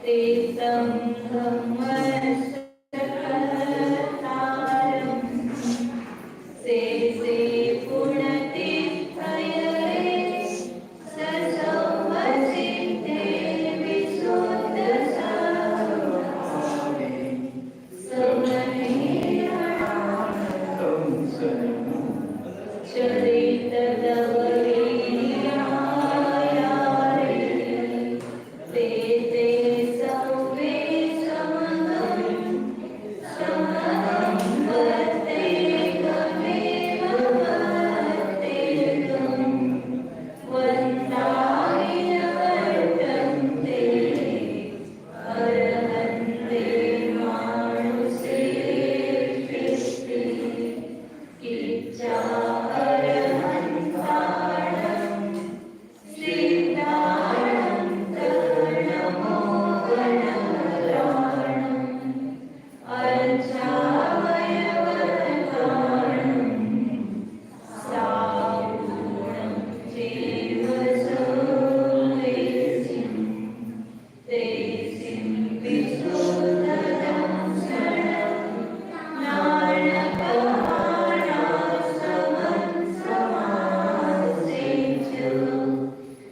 तेतं धम्मसकलतारं से पुण्यतीर्थये ससौमसिद्धे विशुद्धसारभावे समनीयानन्दं चरितधवलीयायारे ते सौवे समगं समं वर्तेकमेव वर्तेकं वन्दाय वर्तन्ते अर्हन्ते मानुषे कृष्णे किच्चा अर्हन्ताणं श्रीदानन्तर्नमो गणराणम् अर्चावयवताणं सापूर्णं चैव सोमेसिं तेसिं विशुद्धं शरणं नाणकमाणासमं समासेच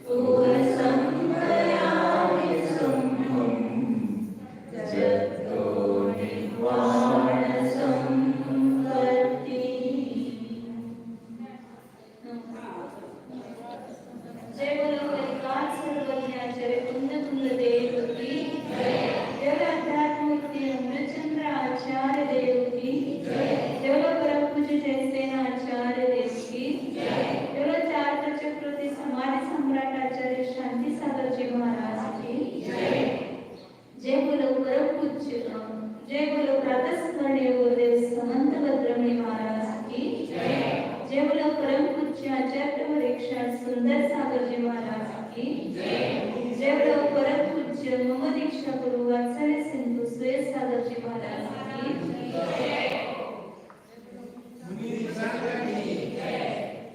पूर्वसंकरामि शुम्भं जगतो निर्वाणसंपत्ति जय बोलो कलिकाल सर्वज्ञाचार्य कुंद देव की जय अध्यात्मूर्ति अमृतचंद्र आचार्य देव की जय परम पूज्य जयसेन आचार्य देव की जय चार चक्रवर्ती समाज सम्राट आचार्य शांति सागर जी महाराज की जय बोलो परम पूज्य जय बोलो प्रातस्मरणीय गुरुदेव समंत भद्रमणि महाराज की जय बोलो परम पूज्य आचार्य परीक्षा सुंदर सागर जी महाराज की जय बोलो परम पूज्य मम दीक्षा गुरु वात्सल्य सिंधु सुरेश सागर जी महाराज की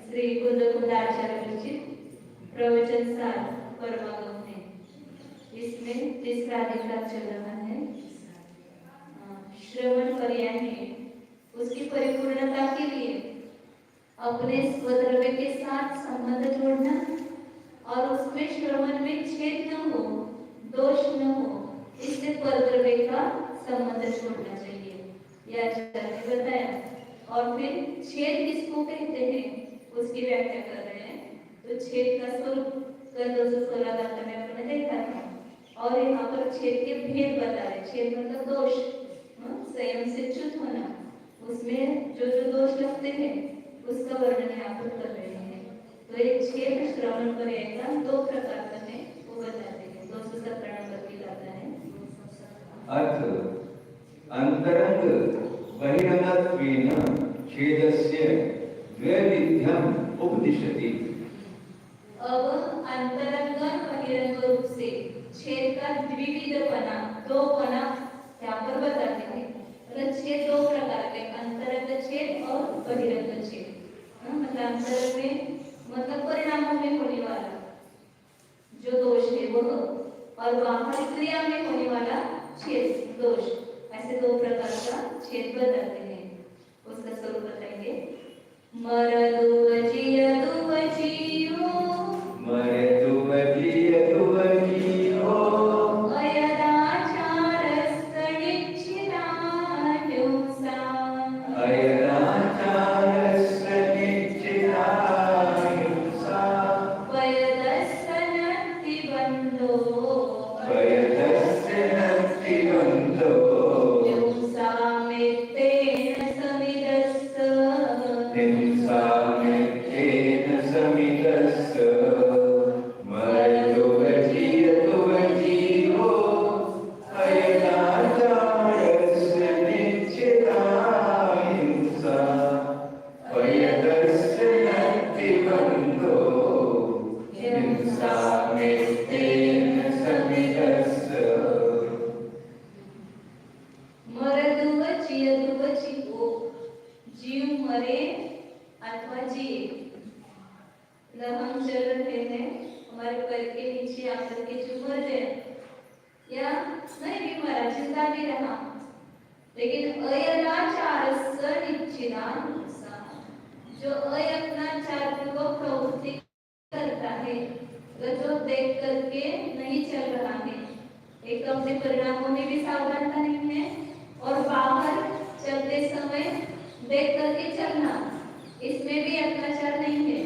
श्री कुंद आचार्य जी प्रवचन सार परमागम है। इसमें तीसरा अधिकार चल रहा है। श्रवण पर्याय है, उसकी परिपूर्णता के लिए अपने स्वद्रव्य के साथ संबंध जोड़ना और उसमें श्रवण में छेद न हो, दोष न हो, इससे परद्रव्य का संबंध जोड़ना चाहिए, यह आचार्य ने बताया। और फिर छेद किसको कहते हैं उसकी व्याख्या कर रहे हैं। तो छेद का स्वरूप कल 216 गाथा में आपने देखा था, और यहाँ पर छेद के भेद बता रहे। छेद मतलब दोष, संयम से च्युत होना, उसमें जो जो दोष लगते हैं उसका वर्णन यहाँ पर कर रहे हैं। तो एक छेद श्रवण पर्याय का दो प्रकार का है, वो बताते हैं। 217 नंबर की गाथा है। अर्थ अंतरंग बहिरंगत्वेन छेदस्य द्वैविध्यम उपदिशति। अब अंतरंग बहिरंग रूप से छेद का द्विविधपना, दोपना यहाँ पर बताते हैं। मतलब छेद दो प्रकार के, अंतरंग छेद और बहिरंग छेद। मतलब अंतरंग में मतलब परिणामों में होने वाला जो दोष है वो, और बाहरी क्रिया में होने वाला छेद दोष, ऐसे दो प्रकार का छेद बताते हैं। उसका स्वरूप बताएंगे। मरदुवजियो या नहीं भी मरा, जिंदा भी रहा, लेकिन अयत्नाचारस्य निश्चितानुसा, जो अयत्नाचार पूर्वक प्रवृत्ति करता है, जो देख करके नहीं चल रहा है, एक तो अपने परिणामों में भी सावधानता नहीं है, और बाहर चलते समय देख करके चलना, इसमें भी अत्याचार नहीं है।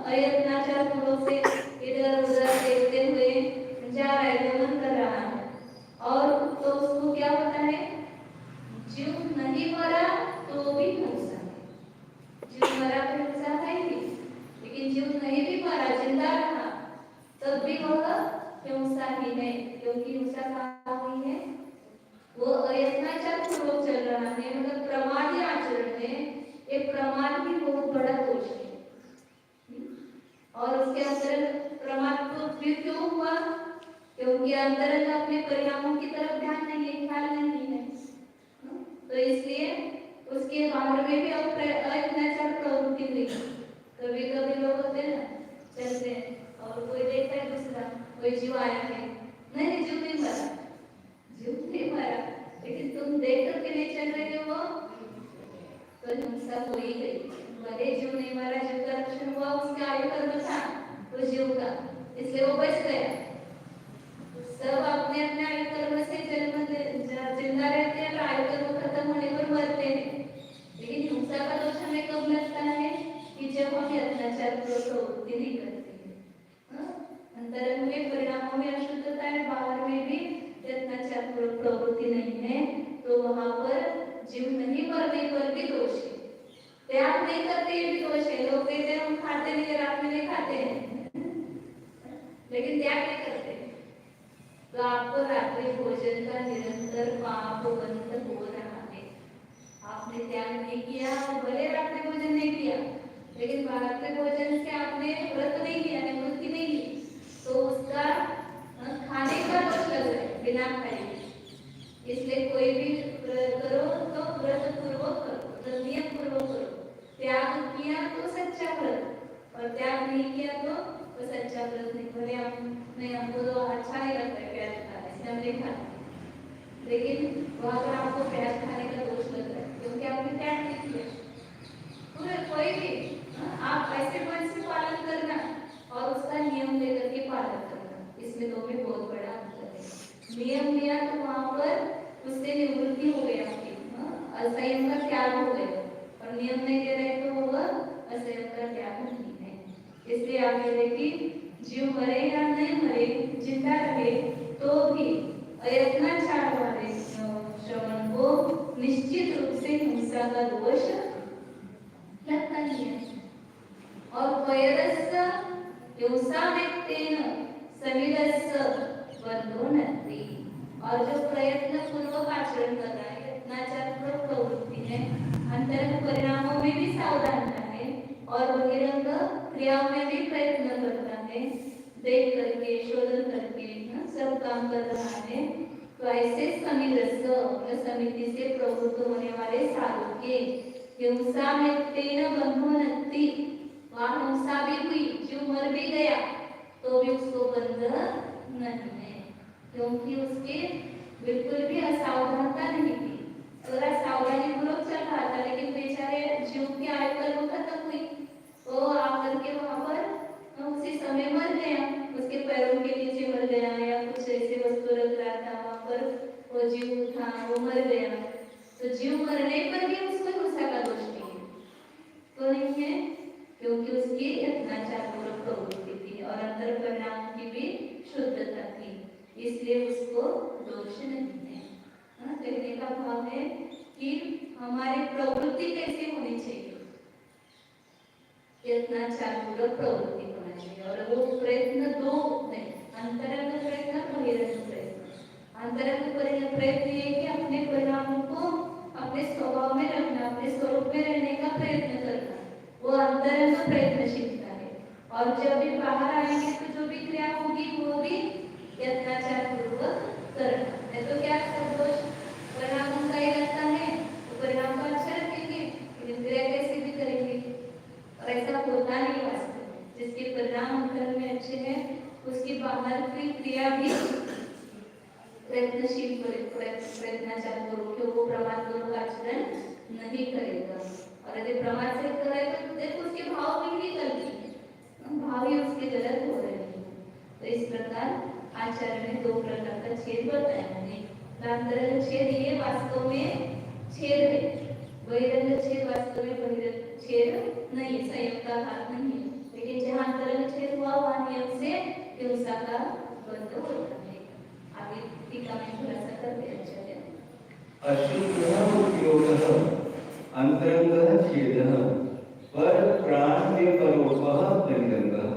अयत्नाचार पूर्वक से इधर उधर देखते हुए जा रहा है, गमन कर रहा है, और तो उसको क्या होता है, जीव नहीं मरा तो भी हिंसा है, जीव मरा तो हिंसा है ही, लेकिन जीव नहीं भी मरा, जिंदा रहा, तब भी वह हिंसा ही है, क्योंकि हिंसा कहाँ हुई है, वो अयत्नाचार पूर्वक चल रहा है, मतलब प्रमादी आचरण है, ये प्रमाद भी बहुत बड़ा दोष है। और उसके अंदर प्रमाद तो फिर क्यों हुआ, क्योंकि अंदर अपने परिणामों की तरफ ध्यान नहीं है, ख्याल नहीं है, तो इसलिए उसके बाहर में भी अयत्नाचार प्रवृत्ति हुई। कभी कभी लोग होते हैं ना, चलते हैं और कोई देखता है दूसरा, कोई जीव आया है, नहीं जीव नहीं मरा, जीव नहीं मरा, लेकिन तुम देख करके नहीं चल रहे हो, तो हिंसा हो ही गई। भले जीव नहीं मरा, जीव का रक्षण हुआ, उसका आयु कर्म था तो जीव का, इसलिए वो बच गया। सब अपने अपने आयु कर्म से जिंदा रहते हैं, आयु कर्म खत्म होने पर मरते हैं, लेकिन हिंसा का दोष हमें कब लगता है कि जब हम अत्याचार प्रवृत्ति नहीं करते हैं, अंतरंग में परिणामों में अशुद्धता है, बाहर में भी अत्याचार प्रवृत्ति नहीं है, तो वहां पर जीव नहीं मरने पर भी दोष है। त्याग नहीं करते ये भी दोष है। लोग कहते हैं हम खाते नहीं, रात में नहीं खाते हैं, लेकिन त्याग नहीं करते, तो आपको रात्रि भोजन का निरंतर पाप बंध हो रहा है। आपने त्याग नहीं किया, भले रात्रि भोजन नहीं किया, लेकिन रात्रि भोजन से आपने व्रत नहीं किया, निवृत्ति नहीं की, तो उसका खाने का दोष लग रहा है, बिना खाए। इसलिए कोई भी करो तो व्रत पूर्वक करो, तो नियम पूर्वक करो। त्याग किया तो सच्चा व्रत, और त्याग नहीं किया तो सच्चा व्रत नहीं। भले हम नहीं, हमको तो अच्छा नहीं लगता है प्याज खाना, इसलिए हम नहीं खाते, लेकिन वहां पर आपको प्याज खाने का दोष लग रहा है, क्योंकि आपने त्याग नहीं किया। कोई भी आप ऐसे मन से पालन करना और उसका नियम लेकर के पालन करना, इसमें दो में बहुत बड़ा अंतर है। नियम लिया तो वहां पर उससे निवृत्ति हो गई आपकी, असंयम का त्याग हो गया, और नियम नहीं दे रहे तो वह असंयम का त्याग नहीं है। इसलिए आप ये देखिए, जीव मरे या नहीं मरे, जिंदा रहे तो भी अयत्नाचार वाले श्रवण को निश्चित रूप से हिंसा का दोष लगता ही है। और वैरस्य योसामेतेन समिदस्य बंधोनति, और जो प्रयत्न पूर्वक आचरण कर रहा है, यत्नाचार प्रवृत्ति है, अंतरंग परिणामों में भी सावधानता है, और बहिरंग क्रियाओं में भी प्रयत्न करता है, देख करके शोधन करके सब काम कर रहा है, तो ऐसे समिति से प्रवृत्त होने वाले साधु के हिंसा में तेन बंधोनति, वहां हिंसा भी हुई, जो मर भी गया तो भी उसको बंध नहीं है, क्योंकि उसके बिल्कुल भी असावधानता नहीं थी। थोड़ा सावधानी पूर्वक चल रहा था, लेकिन बेचारे जीव की आयु कर्म खत्म हुई, तो आकर के वहां पर उसी समय मर गया, उसके पैरों के नीचे मर गया, या कुछ ऐसे वस्तु रख रहा था वहां पर, वो जीव था वो मर गया, तो जीव मरने पर भी उसको हिंसा का दोष नहीं है, तो नहीं है, क्योंकि उसकी यत्नाचार पूर्वक प्रवृत्ति थी और अंतर परिणाम की भी शुद्धता थी, इसलिए उसको दोष नहीं है। कहने का भाव है कि हमारी प्रवृत्ति कैसे होनी चाहिए, यत्नाचार पूर्वक प्रवृत्ति होना चाहिए, और वो प्रयत्न दो नहीं, अंतरंग प्रयत्न, बहिरंग प्रयत्न। अंतरंग प्रयत्न ये कि अपने परिणामों को अपने स्वभाव में रखना, अपने स्वरूप में रहने का प्रयत्न करना, वो अंतरंग प्रयत्नशीलता है। और जब भी बाहर आएंगे तो जो भी क्रिया होगी वो भी यत्नाचार पूर्वक करना, नहीं तो क्या दोष परिणाम का ही लगता है, तो परिणाम को अच्छा रखेंगे, लेकिन क्रिया कैसे भी करेंगे, और ऐसा होता नहीं वास्तव में। जिसके परिणाम अंतर में अच्छे हैं, उसकी बाहर की क्रिया भी प्रयत्नशील प्रयत्नाचार करो कि वो प्रमाद पूर्वक आचरण नहीं करेगा। और यदि प्रमाद से करे तो देखो उसके भाव भी नहीं करती, भाव ही उसके गलत हो रहे हैं। तो इस प्रकार आचार्य ने दो प्रकार का छेद बताया है। अंतरंग छेद ये वास्तव में छेद है, बहिरंग छेद वास्तव में बहिरंग छेद नहीं, संयोग का घात नहीं है। लेकिन जहाँ अंतरंग छेद हुआ वहाँ नियम से हिंसा का बंध होता है। आगे टीका में थोड़ा सा करते हैं आचार्य। अशुद्धः उपयोगः अंतरंगः छेदः पर प्राण के परोपः बहिरंगः।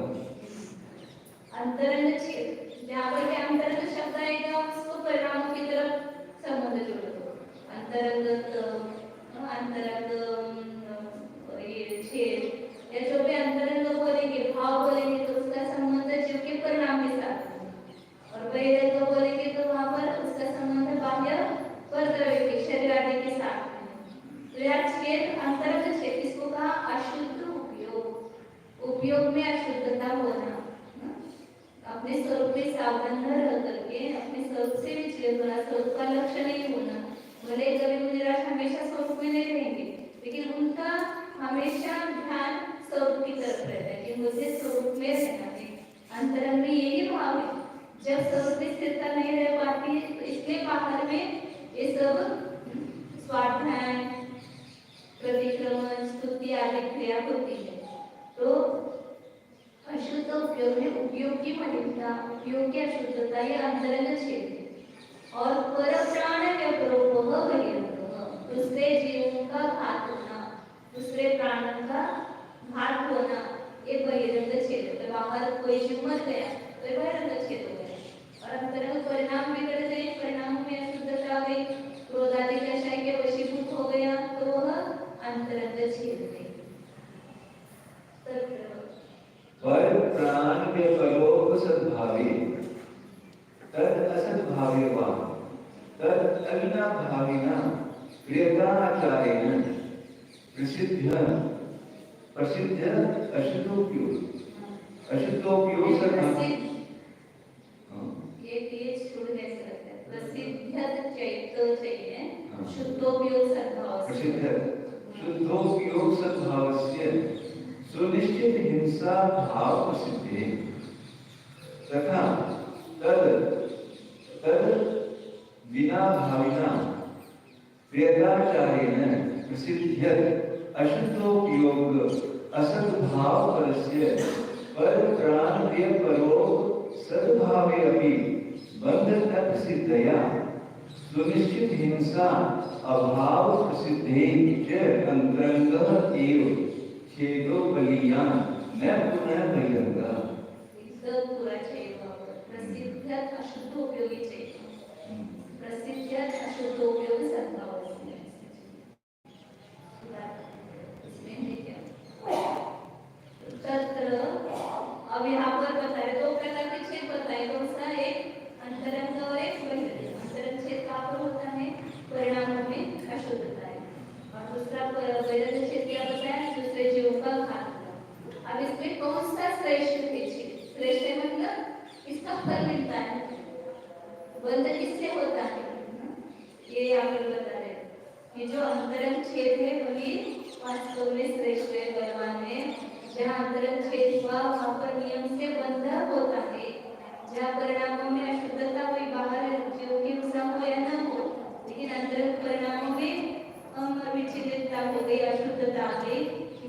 अंतरंग छेद, जहाँ पर क्या अंतरंग शब्द आएगा उसको परिणामों की तरफ संबंध जोड़ दो। अंतरंग ये छेद या जो भी अंतरंग बोलेंगे, भाव बोलेंगे तो उसका संबंध जीव के परिणाम के साथ है। और बहिरंग बोलेंगे तो वहाँ पर उसका संबंध बाह्य परद्रव्य के शरीर आदि के साथ है। तो यह छेद अंतरंग छेद, इसको कहा अशुद्ध उपयोग। उपयोग में अशुद्धता होना, अपने स्वरूप में सावधान न रह करके अपने स्वरूप से विचलित होना, स्वरूप का लक्ष्य नहीं होना। भले कवि मुनिराज हमेशा स्वरूप में नहीं रहेंगे, लेकिन उनका हमेशा ध्यान स्वरूप की तरफ रहता है कि मुझे स्वरूप में रहना है। अंतरंग में यही भाव है। जब स्वरूप में स्थिरता नहीं रह पाती है तो इसलिए बाहर में ये सब स्वाध्याय, प्रतिक्रमण, स्तुति आदि क्रिया होती है। तो अशुद्ध उपयोग में उपयोग की मलिनता, उपयोग की अशुद्धता ये अंतरंग छेद है। और पर प्राण के परोपः बहिरंगः, दूसरे जीवों का घात होना, दूसरे प्राणों का घात होना, ये बहिरंग छेद है। तो बाहर कोई जीव मर गया तो ये बहिरंग छेद हो गया। और अंतरंग परिणाम बिगड़ गए, परिणामों में अशुद्धता आ गई, क्रोध आदि कषाय के वशीभूत हो गया, तो वह अंतरंग छेद है। पर प्राण के परोप सद्भावे तद असद्भावे वा तद अविनाभाविना प्रियताचारेण प्रसिद्ध अशुद्धोपयोग ये शुरू है सर, प्रसिद्ध चाहिए, शुद्धोपयोग सद्भाव, प्रसिद्ध शुद्धोपयोग सद्भावस्य सुनिश्चित हिंसा भाव प्रसिद्धि तथा तद विना भाविना प्रियताचारेण प्रसिद्ध्यत् अशुद्धोपयोग असद्भाव परस्य पर प्राण के परोप सद्भावे अपि बंधक सिद्धया सुनिश्चित हिंसा अभाव प्रसिद्धे च अंतरंगः एव छेदो बलियान न पुनः बहिरंगः। एकदम पूरा छेद वापर, प्रसिद्ध अशुद्ध उपयोगी छेद, प्रसिद्ध अशुद्ध उपयोग सद्भाव तत्र। अब यहाँ पर बताए दो प्रकार के छेद बताए, कौन सा, एक अंतरंग और एक बहिरंग। अंतरंग छेद कहाँ पर होता है, परिणामों में अशुद्धता है। और दूसरा बहिरंग छेद क्या बताया, दूसरे जीवों का घात। अब इसमें कौन सा श्रेष्ठ है छेद, श्रेष्ठ है मतलब इसका फल मिलता है, बंध किससे होता है, ये यहाँ पर बता रहे हैं कि जो अंतरंग छेद है वही वास्तव में श्रेष्ठ है, बलवान है। जहाँ अंतरंग छेद हुआ वहाँ पर नियम से बंध होता है। जहाँ परिणामों में अशुद्धता हुई, बाहर जीव की हिंसा हो या न हो, लेकिन अंतरंग परिणामों में विचलितता हो गई, अशुद्धता आ गई,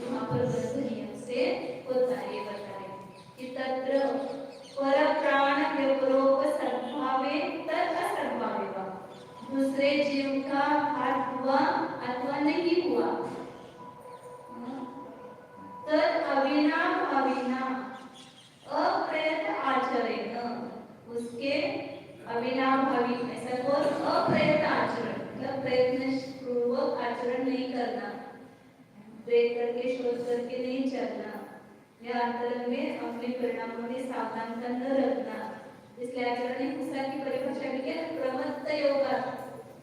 वहाँ पर बंध नियम से होता है। बताए कि तत्र पर प्राण व्यपरोप सद्भावे तद असद्भावे वा, दूसरे जीव का घात हुआ अथवा नहीं हुआ, तद अविनाभाविना अप्रयत आचरेण, उसके अविनाभावी ऐसा बोल, अप्रयत आचरण मतलब प्रयत्न पूर्वक आचरण नहीं करना, देख करके शोध करके नहीं चलना, या अंतरंग में अपने परिणामों में सावधानता न रखना। इसलिए आचरण हिंसा की परिभाषा भी क्या, प्रमत्त योगा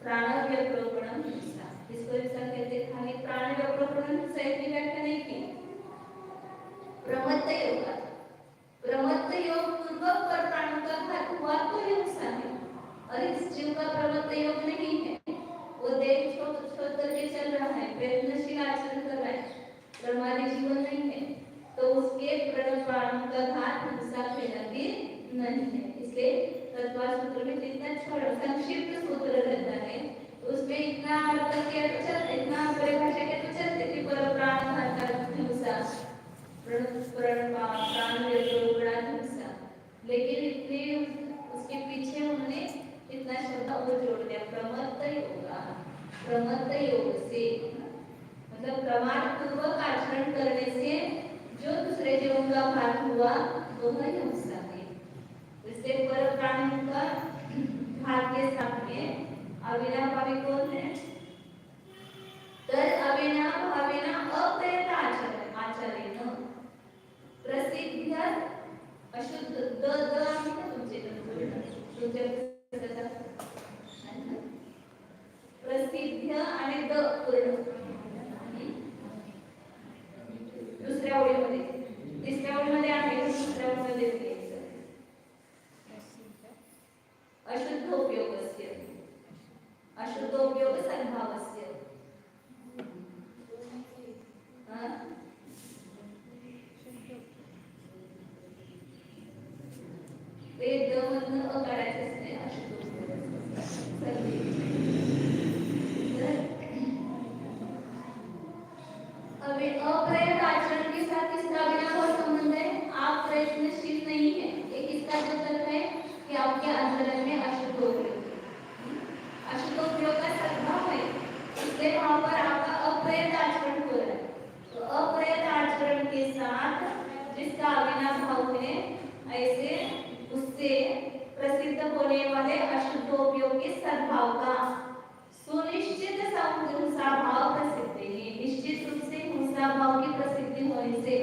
प्राण व्यप्रोपणम हिंसा, इसको हिंसा कहते हैं। खाली प्राण व्यप्रोपणम हिंसा की व्याख्या नहीं की, प्रमत्त योग, प्रमत्त योग पूर्वक पर प्राणों का घात हुआ तो हिंसा है, और इस जीव का प्रमत्त योग नहीं है, वो देह छोड़ छोड़ करके चल रहा है, प्रयत्नशील आचरण कर रहा है, प्रमादी जीवन नहीं है, तो उसके प्रण प्राण का घात हिंसा फैलाती नहीं है। इसलिए तत्वार सूत्र में जितना छोटा संक्षिप्त सूत्र रहता है उसमें इतना अर्थ के चलते, इतना परिभाषा के तो चलते कि पर प्राण घात हिंसा प्राण हिंसा, लेकिन इतने उसके पीछे उन्होंने इतना शब्द और जोड़ दिया, प्रमत्त योगा, प्रमत्त योग से मतलब प्रमाण पूर्वक आचरण करने से जो दूसरे जीवों का घात हुआ वो है हिंसा है। इससे पर प्राणी का घात के सामने अविनाभावी कौन है? तर अविनाभाविना अप्रयत आचरेण प्रसिद्ध अशुद्ध द तुमचे प्रसिद्ध आणि द पूर्ण दुसऱ्या ओळीमध्ये, तिसऱ्या ओळीमध्ये आहे, दुसऱ्या ओळीमध्ये अशुद्ध उपयोगस्य, अशुद्ध उपयोग सद्भावस्य, ते द मधनं अ काढायचं असते, अशुद्ध अप्रयत आचरण के साथ इसका अविनाभाव संबंध है। आप प्रयत्नशील नहीं है, एक इसका जो तर्क है कि आपके अंतरण में अशुद्ध उपयोग का सद्भाव है, इसलिए वहां पर आपका अप्रयत आचरण हो रहा है। तो अप्रयत आचरण के साथ जिसका अविनाभाव है, ऐसे उससे प्रसिद्ध होने वाले अशुद्ध उपयोग के सद्भाव का सुनिश्चित हिंसा भाव प्रसिद्ध है। निश्चित रूप से हिंसा भाव की प्रसिद्धि होने से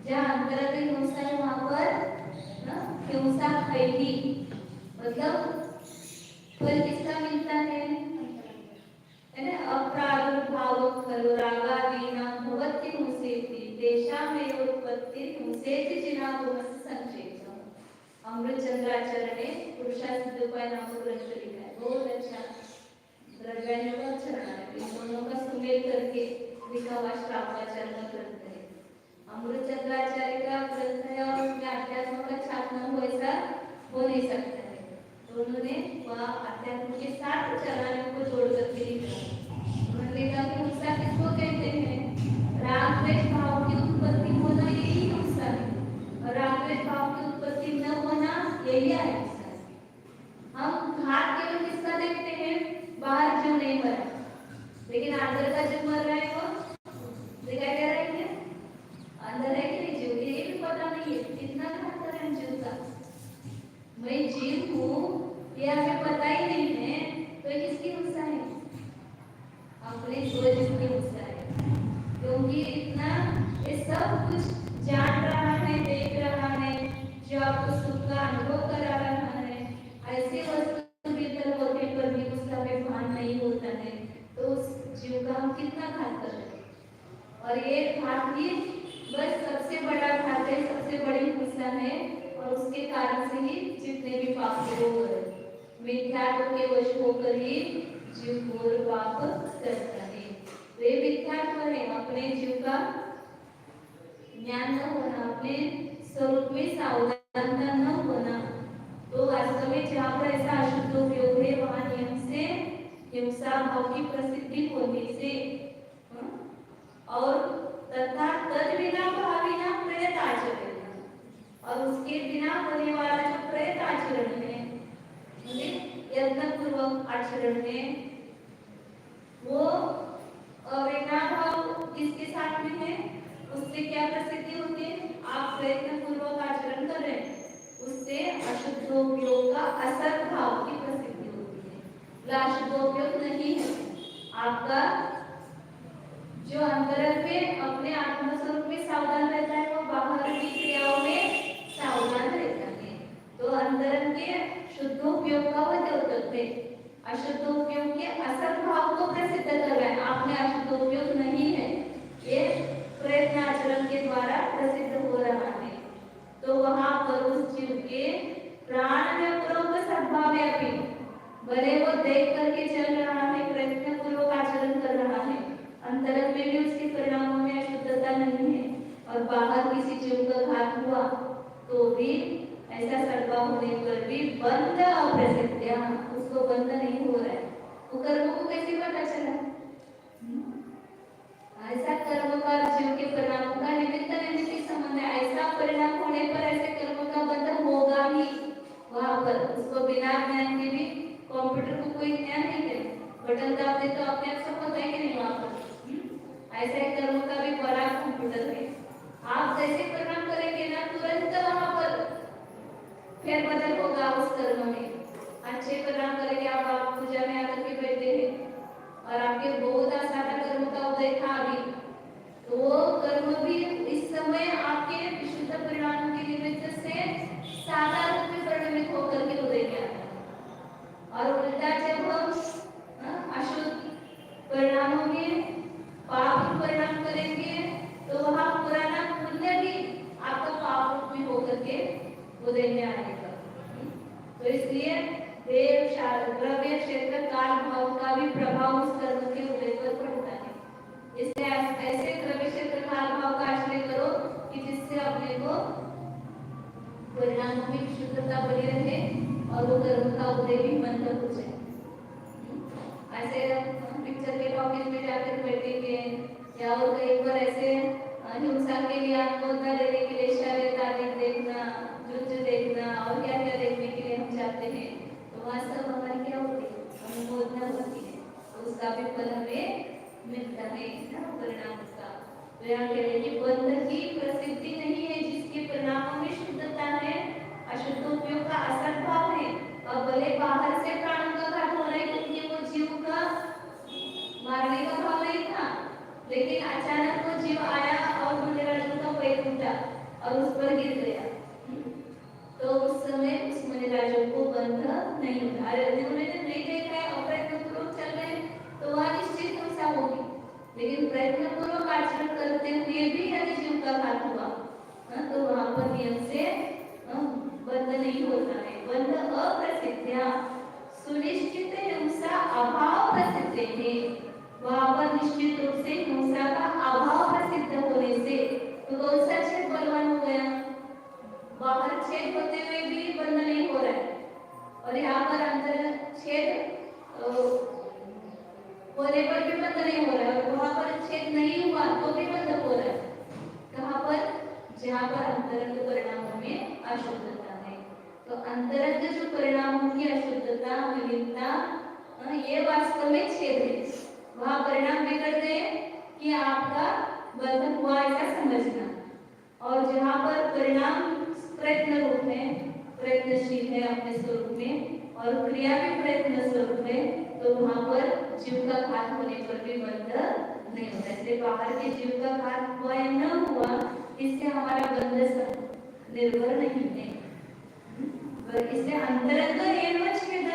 जहाँ अंतरंग हिंसा है वहां पर हिंसा फैली, मतलब फल किसका मिलता है ना? अप्रादुर्भाव खलु रागादीना भवति हिंसेति तेषामेव उत्पत्ति हिंसेति जिनागुणस्य संक्षेपः। अमृतचंद्राचार्य ने पुरुषार्थ उपाय नाम का ग्रंथ लिखा है, बहुत अच्छा द्रव्यान्यों का चरण है, इन दोनों का सुमेल करके लिखा हुआ श्रावकाचार्य का ग्रंथ है। अमृतचंद्राचार्य का ग्रंथ है और उसमें अध्यात्म का छापना हो ऐसा हो नहीं सकता है, तो उन्होंने वह अध्यात्म के साथ चरणों को जोड़ करके लिखा। उन्होंने लिखा कि हिंसा किसको कहते हैं? राग द्वेष भाव की उत्पत्ति होना यही हिंसा है, और राग द्वेष भाव की उत्पत्ति न होना यही है हिंसा। हम घात केवल किसका देखते हैं? बाहर जीव नहीं मरा, लेकिन अंदर का जीव मर रहा है, वो दिखाई दे रहा है क्या? अंदर है कि नहीं जीव, ये भी पता नहीं है कितना घात कर रहे हैं जीव का। मैं जीव हूँ ये हमें पता ही नहीं है, तो किसकी हिंसा है? अपने स्वयं की हिंसा है, क्योंकि इतना ये सब कुछ जान रहा है, देख रहा है, जो आपको सुख का अनुभव करा रहा है, ऐसे वस्तु भीतर होने पर भी उसका व्यवहार नहीं होता है, तो उस जीव का हम कितना घात कर रहे हैं। और ये घात ही बस सबसे बड़ा घात है, सबसे बड़ी हिंसा है, और उसके कारण से ही जितने भी पाप हो गए, मिथ्यात्व के वश होकर ही जीव घोर पाप करता है। वे मिथ्यात्व है, अपने जीव का ज्ञान न होना, अपने स्वरूप में सावधानता न होना। तो वास्तव में जहाँ पर ऐसा अशुद्ध उपयोग है वहाँ नियम से हिंसा भाव की प्रसिद्धि होने से और तथा तद बिना भाविना प्रयत आचरण, और उसके बिना होने वाला जो प्रयत आचरण है, यत्न पूर्वक आचरण है, वो अविनाभाव किसके साथ में है? उससे क्या प्रसिद्धि होती है? आप प्रयत्न पूर्वक आचरण कर रहे हैं, उससे अशुद्धोपयोग का असर भाव की प्रसिद्धि होती है। अशुद्धोपयोग नहीं है, आपका जो अंतरंग में अपने आत्मस्वरूप में सावधान रहता है, वो बाहर की क्रियाओं में सावधान रहता है। तो अंतरंग के शुद्धोपयोग का वो द्योतक है, अशुद्धोपयोग के असर भाव को प्रसिद्ध कर रहा है। आपने अशुद्धोपयोग नहीं है, ये प्रयत्न आचरण के द्वारा प्रसिद्ध हो रहा है। तो वहां पर उस जीव के प्राण में पूर्व सद्भाव व्यापी, भले वो देख करके चल रहा है, प्रयत्न पूर्वक आचरण कर रहा है, अंतरंग में भी उसके परिणामों में अशुद्धता नहीं है, और बाहर किसी जीव का घात हुआ तो भी ऐसा सड़वा होने पर भी बंध अप्रसिद्ध, उसको बंध नहीं हो रहा है। वो कर्म को कैसे पता चला? ऐसा कर्म का जीव के परिणामों का निमित्त निमित्त संबंध है। ऐसा परिणाम होने पर ऐसे कर्म का बंधन होगा ही। वहां पर उसको बिना ज्ञान के भी, कंप्यूटर को कोई ज्ञान नहीं है, बटन दाब दे तो अपने आप सब होता है कि नहीं वहां पर। ऐसा कर्म का भी बड़ा कंप्यूटर है। आप जैसे परिणाम करेंगे ना, तुरंत वहां पर फेरबदल होगा उस कर्म में। अच्छे परिणाम करेंगे, आप पूजा में आकर के बैठे हैं और आपके बहुत सारा कर्म का उदय था अभी, तो वो कर्म भी इस समय आपके विशुद्ध परिणामों के निमित्त से सादा रूप में परिणमित होकर के उदय किया था। और उल्टा जब हम अशुद्ध परिणामों में पाप परिणाम करेंगे तो वहां पुराना पुण्य भी आपका पाप रूप में होकर के उदय में आएगा। तो इसलिए देव द्रव्य क्षेत्र काल भाव का भी प्रभाव उस कर्म के उदय पर पड़ता है। इसलिए ऐसे द्रव्य क्षेत्र काल भाव का आश्रय करो कि जिससे अपने को परिणामों में शुद्धता बनी रहे और वो कर्म का उदय भी मंद हो जाए। ऐसे पिक्चर के टॉकीज में जाकर बैठेंगे या और कहीं पर ऐसे हिंसा के लिए अनुमोदना लेने के लिए शरीर तालीम देखना, युद्ध देखना और क्या क्या देखने के लिए हम जाते हैं, तो वहाँ सब हमारी क्या होती है? अनुमोदना होती है, तो उसका भी फल हमें मिलता है ना, परिणाम उसका। तो यहाँ कह रहे कि बंध की प्रसिद्धि नहीं है जिसके परिणामों में शुद्धता है, अशुद्ध उपयोग का असत भाव है। और भले बाहर से प्राण का घात हो रहा है क्योंकि वो जीव का मारने का भाव नहीं था, लेकिन अचानक वो जीव आया और मुनिराजों का पैर टूटा और उस पर गिर गया, तो उस समय उस मुनिराजों को बंध नहीं होता। अरे उन्होंने नहीं देखा है और प्रयत्न पूर्वक चल रहे तो वह निश्चित हिंसा होगी, लेकिन प्रयत्न पूर्वक आचरण करते हुए भी यदि जीव का घात हुआ तो वहां पर नियम से बंध नहीं होता है। बंध अप्रसिद्ध, सुनिश्चित हिंसा अभाव प्रसिद्ध है। वहां पर निश्चित रूप से हिंसा का अभाव प्रसिद्ध होने से तो कौन सा छेद बलवान हो गया? बाहर छेद होते हुए भी बंद नहीं हो रहा है और यहाँ पर अंदर छेद होने पर भी बंद नहीं हो रहा है, और वहां पर छेद नहीं हुआ तो भी बंद हो रहा है। कहाँ पर? जहाँ पर अंतरंग परिणामों में अशुद्धता है। तो अंतरंग जो परिणामों की अशुद्धता, मलिनता, ये वास्तव में छेद है। वहां परिणाम बिगड़ गए कि आपका बंधन हुआ ऐसा समझना, और जहाँ पर परिणाम प्रयत्न रूप में प्रयत्नशील है अपने स्वरूप में और क्रिया भी प्रयत्न स्वरूप है, तो वहां पर जीव का घात होने पर भी बंध नहीं होता। इसलिए बाहर के जीव का घात हुआ या न हुआ इससे हमारा बंध निर्भर नहीं है। इसलिए अंतरंग एवं छेद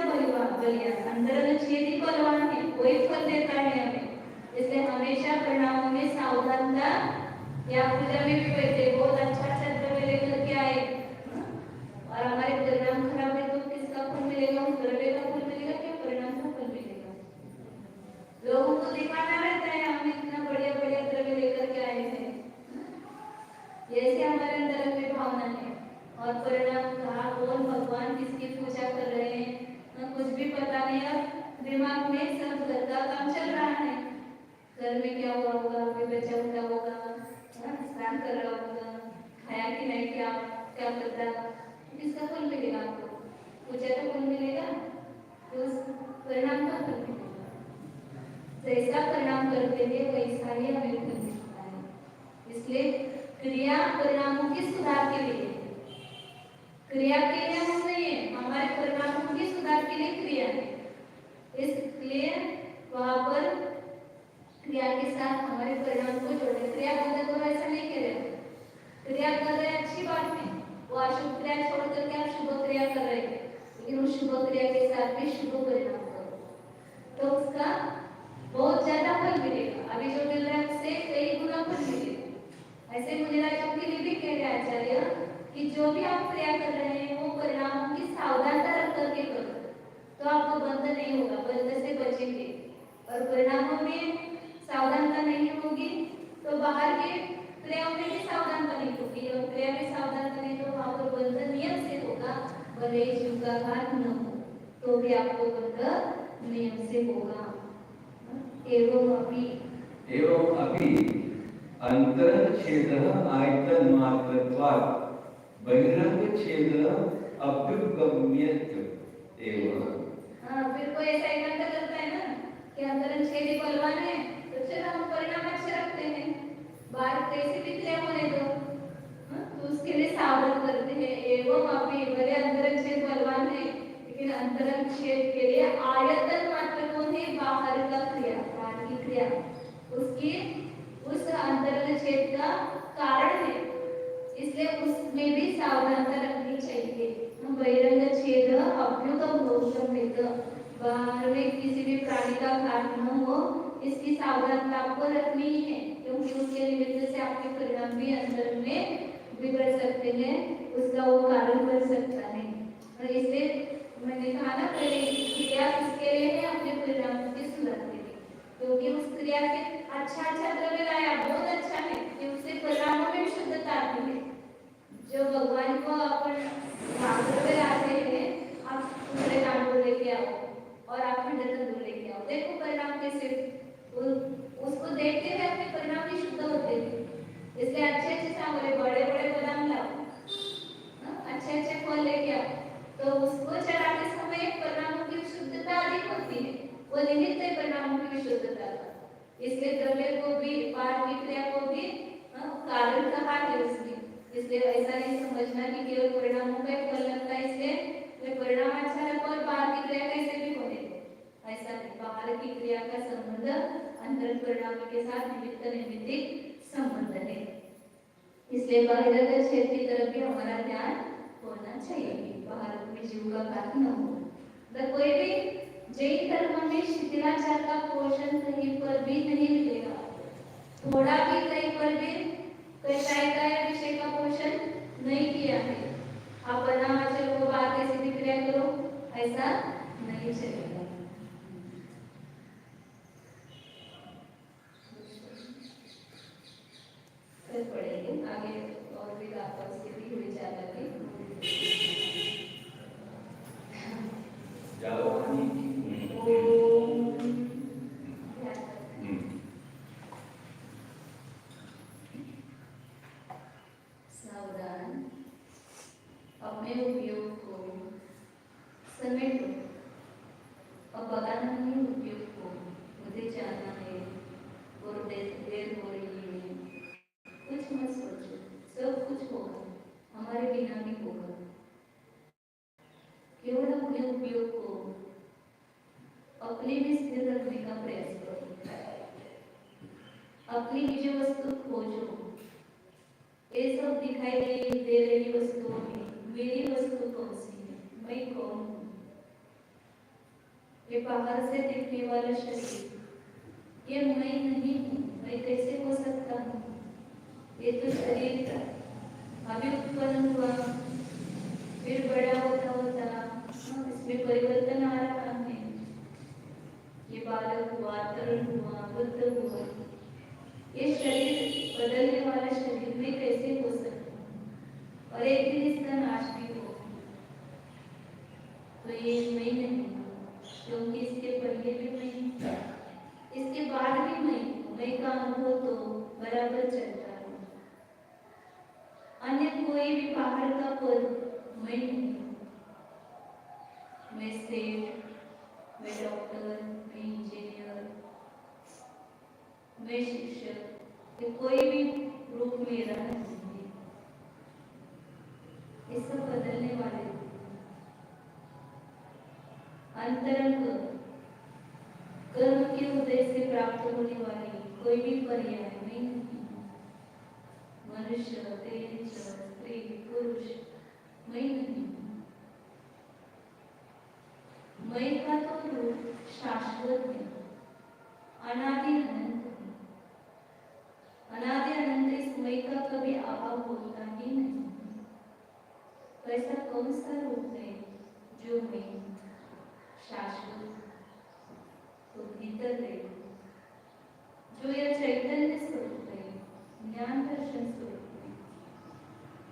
बलिया, अंतरंग छेद ही बलवान है, कोई फल देता है हमें। इसलिए हमेशा परिणामों में सावधानता, या पूजा में भी बैठे बहुत अच्छा द्रव्य लेकर के आए और हमारे परिणाम खराब है तो किसका फल मिलेगा? उस द्रव्य का फल मिलेगा क्या परिणाम का फल मिलेगा? लोगों को दिखाना रहता है हम इतना बढ़िया बढ़िया द्रव्य लेकर के आए हैं, ऐसे हमारे अंदर में भावना है। और परिणाम कहा कौन भगवान किसकी पूजा कर रहे हैं कुछ भी पता नहीं, अब दिमाग में सब घर का काम चल रहा है, घर में क्या हुआ होगा, कोई बच्चा उठा होगा, स्नान कर रहा होगा, खाया कि नहीं, क्या क्या करता, किसका फल मिलेगा आपको? पूजा का फल मिलेगा, तो उस परिणाम का फल मिलेगा। जैसा परिणाम करते हैं वैसा ही हमें फल मिलता है। इसलिए क्रिया परिणामों के सुधार के लिए, क्रिया के लिए हम नहीं है, हमारे परिणामों के सुधार के लिए क्रिया है। इसलिए वहां पर क्रिया के साथ हमारे परिणाम को जोड़े। क्रिया बंद करो ऐसा नहीं कह रहे, क्रिया कर रहे अच्छी बात है, वो अशुभ क्रिया छोड़ करके आप शुभ क्रिया कर रहे हैं, लेकिन उस शुभ क्रिया के साथ भी शुभ परिणाम करो तो उसका बहुत ज्यादा फल मिलेगा। अभी जो मिल रहा है उससे कई गुना फल मिलेगा। ऐसे मुनिराजों के लिए भी कह रहे आचार्य कि जो भी आप क्रिया कर रहे हैं वो परिणामों की सावधानता रख करके करो, तो आपको वो बंद नहीं होगा, बंद से बचेंगे। और परिणामों में सावधानता नहीं होगी तो बाहर के क्रियाओं में भी सावधानता नहीं होगी, और क्रिया में सावधानता नहीं तो वहां पर बंध नियम से होगा, भले ही जीव का घात न हो तो भी आपको बंध नियम से होगा। एवं अभी अंतरच्छेदः आयतन मात्रत्वात् बहिरंग छेदः अभ्युपगम्यत एवं। फिर कोई ऐसा इकट्ठा करता है ना कि अंतरच्छेदी बलवान है तो चलो हम परिणाम अच्छे रखते हैं, बाहर कैसे भी क्रिया होने दो, तो उसके लिए सावधान करते हैं। एवं अभी भले अंतरच्छेद बलवान है लेकिन अंतरच्छेद के लिए आयतन मात्र कौन है, बाहर का क्रिया, बाहर की क्रिया उसकी उस अंतरच्छेद का कारण है, इसलिए उसमें भी सावधानता रखनी चाहिए। बहिरंग छेद अभ्युगम गौतमित, बाहर में किसी भी प्राणी का घात न हो इसकी सावधानता आपको रखनी ही है, क्योंकि उसके निमित्त से आपके परिणाम भी अंदर में बिगड़ सकते हैं, उसका वो कारण बन सकता है। और इसलिए मैंने कहा ना पहले क्रिया किसके लिए है, अपने परिणामों की सुधार के लिए, क्योंकि उस क्रिया के अच्छा द्रव्य लाया बहुत अच्छा है कि उससे परिणामों में शुद्धता आती है। जो भगवान को अपन द्रव्य लाते हैं, आप दूसरे तांडव लेके आओ और आप खंडन दूर लेके आओ, देखो परिणाम कैसे, उसको देखते हुए अपने परिणाम भी शुद्ध होते हैं। इसलिए अच्छे चावल, बड़े बड़े बादाम लाओ, अच्छे फल लेके आओ, तो उसको चढ़ाते समय परिणामों की शुद्धता अधिक होती है, वो निमित्त है परिणामों की शुद्धता का। इसलिए द्रव्य को भी, बाहर की क्रिया को भी कारण कहा है उसमें। इसलिए ऐसा नहीं समझना कि केवल परिणामों का फल लगता है इसलिए परिणाम अच्छा रखो और बाहर की क्रिया कैसे भी होने दो, ऐसा नहीं। बाहर की क्रिया का संबंध अंतर परिणाम के साथ निमित्त नैमित्तिक संबंध है, इसलिए बाहिरंग छेद की तरफ भी हमारा ध्यान होना चाहिए, बाहर में जीव का घात न हो। कोई भी जैन धर्म में शिथिलाचार का पोषण कहीं पर भी नहीं मिलेगा, थोड़ा भी कहीं पर भी कषाय का या विषय का पोषण नहीं किया है। आप परिणामाचल को बाहर कैसे भी क्रिया करो, ऐसा नहीं चलेगा। फिर पढ़ेंगे आगे और भी गाथा उसके भी हुई ज्यादा की सावधान, अपने उपयोग को समेटो, अब बगाना नहीं उपयोग को, मुझे जाना है और देर हो रही है, कुछ मत सोचो, सब कुछ होगा, हमारे बिना भी होगा। केवल अपने उपयोग को अपने में स्थिर रखने का प्रयास करो, अपनी निजी वस्तु खोजो। ये सब दिखाई दे रही वस्तुओं में मेरी वस्तु कौन सी है, मैं कौन हूँ? ये बाहर से दिखने वाला शरीर, ये मैं नहीं हूँ, मैं कैसे हो सकता हूँ? ये तो शरीर अभी उत्पन्न हुआ, फिर बड़ा होता होता इसमें परिवर्तन आ रहा है, ये बालक हुआ, तरुण हुआ, वृद्ध हुआ, ये शरीर बदलने वाला शरीर में कैसे हो सकता है? और एक दिन इसका नाश भी हो, तो ये मैं नहीं, क्योंकि इसके पहले भी मैं, इसके बाद भी मैं का अनुभव तो बराबर चलता है। अन्य कोई भी बाहर का पद मैं नहीं, मैं सेठ, मैं डॉक्टर, मैं इंजीनियर, मैं शिक्षक, ये कोई भी रूप मेरा नहीं है, ये सब बदलने वाले अंतरंग कर्म के उदय से प्राप्त होने वाली कोई भी पर्याय नहीं, मनुष्य, तेज, स्त्री, पुरुष, मैं नहीं। मैं का तो रूप शाश्वत है, अनादि अनंत है, अनादि अनंत इस मैं का कभी अभाव होता ही नहीं। तो ऐसा कौन सा रूप है जो मैं शाश्वत तो भीतर देखो, जो यह चैतन्य स्वरूप है, ज्ञान दर्शन स्वरूप है,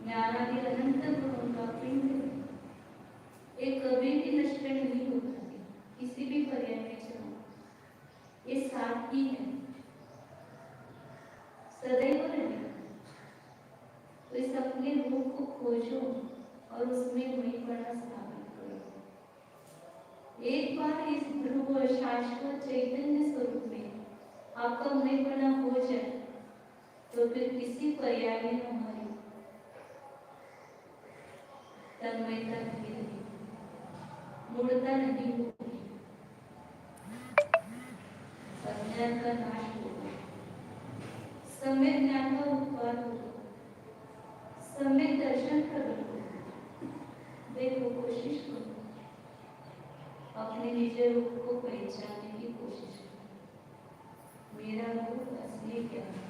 ज्ञानादि अनंत गुणों का पिंड है, ये कभी भी नष्ट नहीं होता है, किसी भी पर्याय में चलो, ये साथ ही है, सदैव रहेगा। तो इस अपने रूप को खोजो और उसमें वहीपना स्थापित करो। एक बार इस ध्रुव शाश्वत चैतन्य स्वरूप में आपका वहीपना हो जाए तो फिर किसी पर्याय में हमारी तन्मयता नहीं रहेगी, मूर्ता नहीं होगी, अज्ञान का नाश होगा, सम्यक ज्ञान का उत्पाद होगा, सम्यक दर्शन प्रकट होगा। देखो, कोशिश करो, अपने निज रूप को पहचानने की कोशिश करो। मेरा रूप असली क्या है?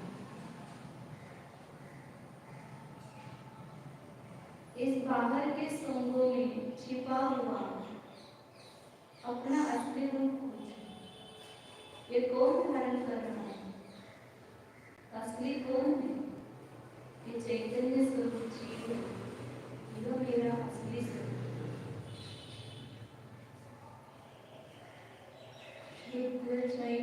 इस बाहर के सोंगों में छिपा हुआ अपना असली रूप खोजो। ये कौन धारण कर रहा है? असली कौन है? ये चैतन्य स्वरूप जीव है, यह मेरा असली स्वरूप। शुद्ध चैतन्य